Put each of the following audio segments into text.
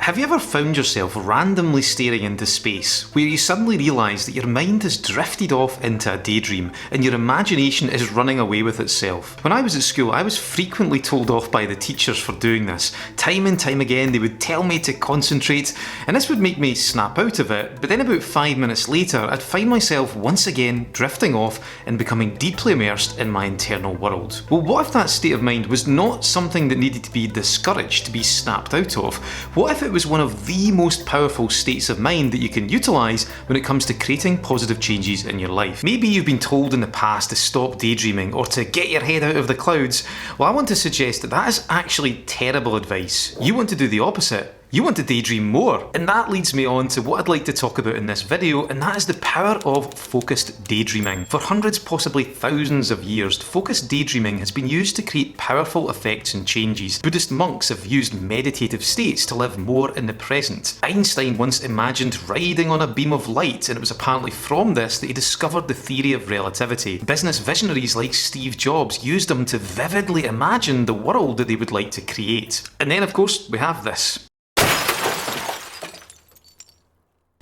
Have you ever found yourself randomly staring into space, where you suddenly realise that your mind has drifted off into a daydream and your imagination is running away with itself? When I was at school, I was frequently told off by the teachers for doing this. Time and time again, they would tell me to concentrate, and this would make me snap out of it, but then about 5 minutes later, I'd find myself once again drifting off and becoming deeply immersed in my internal world. Well, what if that state of mind was not something that needed to be discouraged, to be snapped out of? What if it was one of the most powerful states of mind that you can utilise when it comes to creating positive changes in your life? Maybe you've been told in the past to stop daydreaming or to get your head out of the clouds. Well, I want to suggest that that is actually terrible advice. You want to do the opposite. You want to daydream more. And that leads me on to what I'd like to talk about in this video, and that is the power of focused daydreaming. For hundreds, possibly thousands of years, focused daydreaming has been used to create powerful effects and changes. Buddhist monks have used meditative states to live more in the present. Einstein once imagined riding on a beam of light, and it was apparently from this that he discovered the theory of relativity. Business visionaries like Steve Jobs used them to vividly imagine the world that they would like to create. And then, of course, we have this.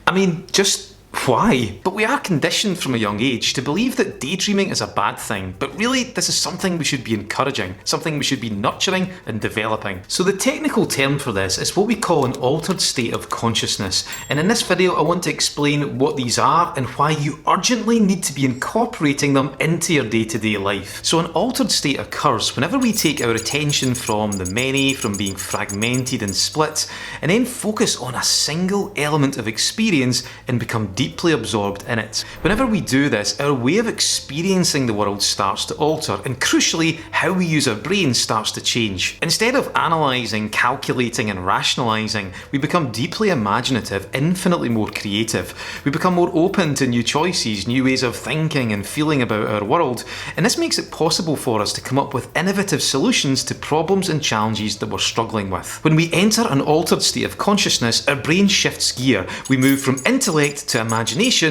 I mean, just why? But we are conditioned from a young age to believe that daydreaming is a bad thing, but really this is something we should be encouraging, something we should be nurturing and developing. So the technical term for this is what we call an altered state of consciousness, and in this video I want to explain what these are and why you urgently need to be incorporating them into your day-to-day life. So an altered state occurs whenever we take our attention from the many, from being fragmented and split, and then focus on a single element of experience and become deeply absorbed in it. Whenever we do this, our way of experiencing the world starts to alter, and crucially, how we use our brain starts to change. Instead of analysing, calculating and rationalising, we become deeply imaginative, infinitely more creative. We become more open to new choices, new ways of thinking and feeling about our world, and this makes it possible for us to come up with innovative solutions to problems and challenges that we're struggling with. When we enter an altered state of consciousness, our brain shifts gear. We move from intellect to imagination,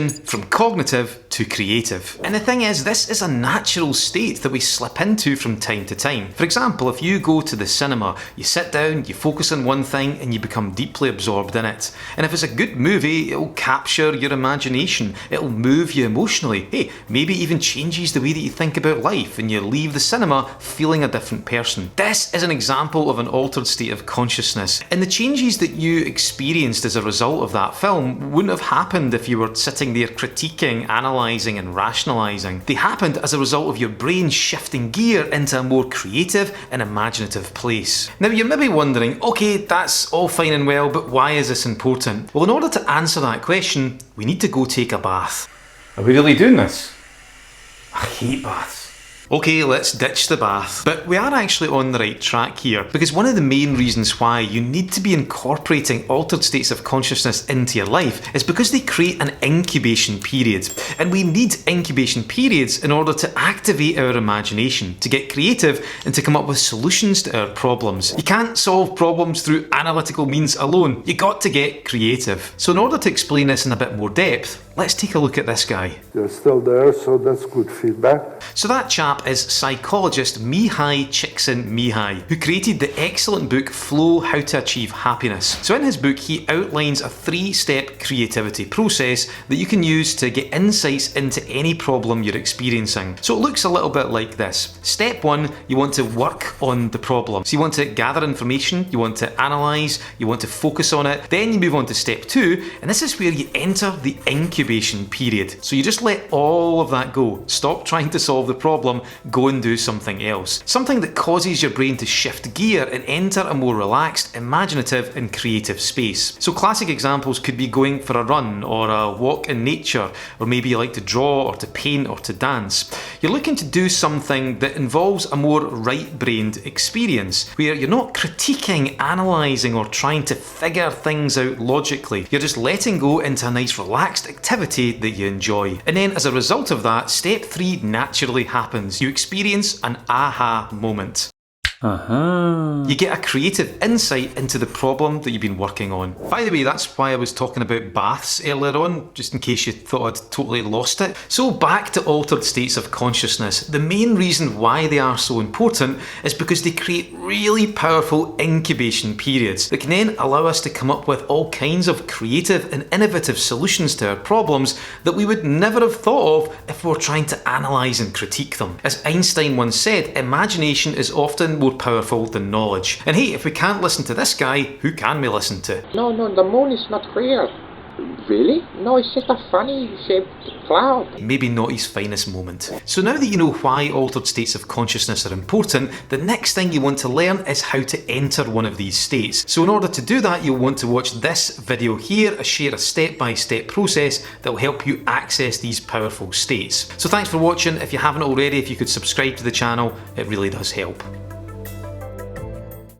from cognitive to creative. And the thing is, this is a natural state that we slip into from time to time. For example, if you go to the cinema, you sit down, you focus on one thing and you become deeply absorbed in it. And if it's a good movie, it'll capture your imagination, it'll move you emotionally. Hey, maybe even changes the way that you think about life and you leave the cinema feeling a different person. This is an example of an altered state of consciousness. And the changes that you experienced as a result of that film wouldn't have happened if you were sitting there critiquing, analysing and rationalising. They happened as a result of your brain shifting gear into a more creative and imaginative place. Now you're maybe wondering, okay, that's all fine and well, but why is this important? Well, in order to answer that question, we need to go take a bath. Are we really doing this? I hate baths. Okay, let's ditch the bath. But we are actually on the right track here, because one of the main reasons why you need to be incorporating altered states of consciousness into your life is because they create an incubation period. And we need incubation periods in order to activate our imagination, to get creative and to come up with solutions to our problems. You can't solve problems through analytical means alone. You got to get creative. So in order to explain this in a bit more depth, let's take a look at this guy. They're still there, so that's good feedback. So that chap is psychologist Mihai Csikszentmihalyi, who created the excellent book Flow: How to Achieve Happiness. So in his book, he outlines a 3-step creativity process that you can use to get insights into any problem you're experiencing. So it looks a little bit like this. Step 1, you want to work on the problem. So you want to gather information, you want to analyse, you want to focus on it. Then you move on to step 2, and this is where you enter the incubation period. So you just let all of that go. Stop trying to solve the problem, go and do something else. Something that causes your brain to shift gear and enter a more relaxed, imaginative and creative space. So classic examples could be going for a run or a walk in nature, or maybe you like to draw or to paint or to dance. You're looking to do something that involves a more right-brained experience, where you're not critiquing, analysing or trying to figure things out logically. You're just letting go into a nice relaxed activity that you enjoy. And then as a result of that, step 3 naturally happens. You experience an aha moment. You get a creative insight into the problem that you've been working on. By the way, that's why I was talking about baths earlier on, just in case you thought I'd totally lost it. So back to altered states of consciousness. The main reason why they are so important is because they create really powerful incubation periods that can then allow us to come up with all kinds of creative and innovative solutions to our problems that we would never have thought of if we were trying to analyse and critique them. As Einstein once said, imagination is often more powerful than knowledge. And hey, if we can't listen to this guy, who can we listen to? No, the moon is not real. Really? No, it's just a funny shaped cloud. Maybe not his finest moment. So now that you know why altered states of consciousness are important, the next thing you want to learn is how to enter one of these states. So in order to do that, you'll want to watch this video here, share a step-by-step process that will help you access these powerful states. So thanks for watching. If you haven't already, if you could subscribe to the channel, it really does help.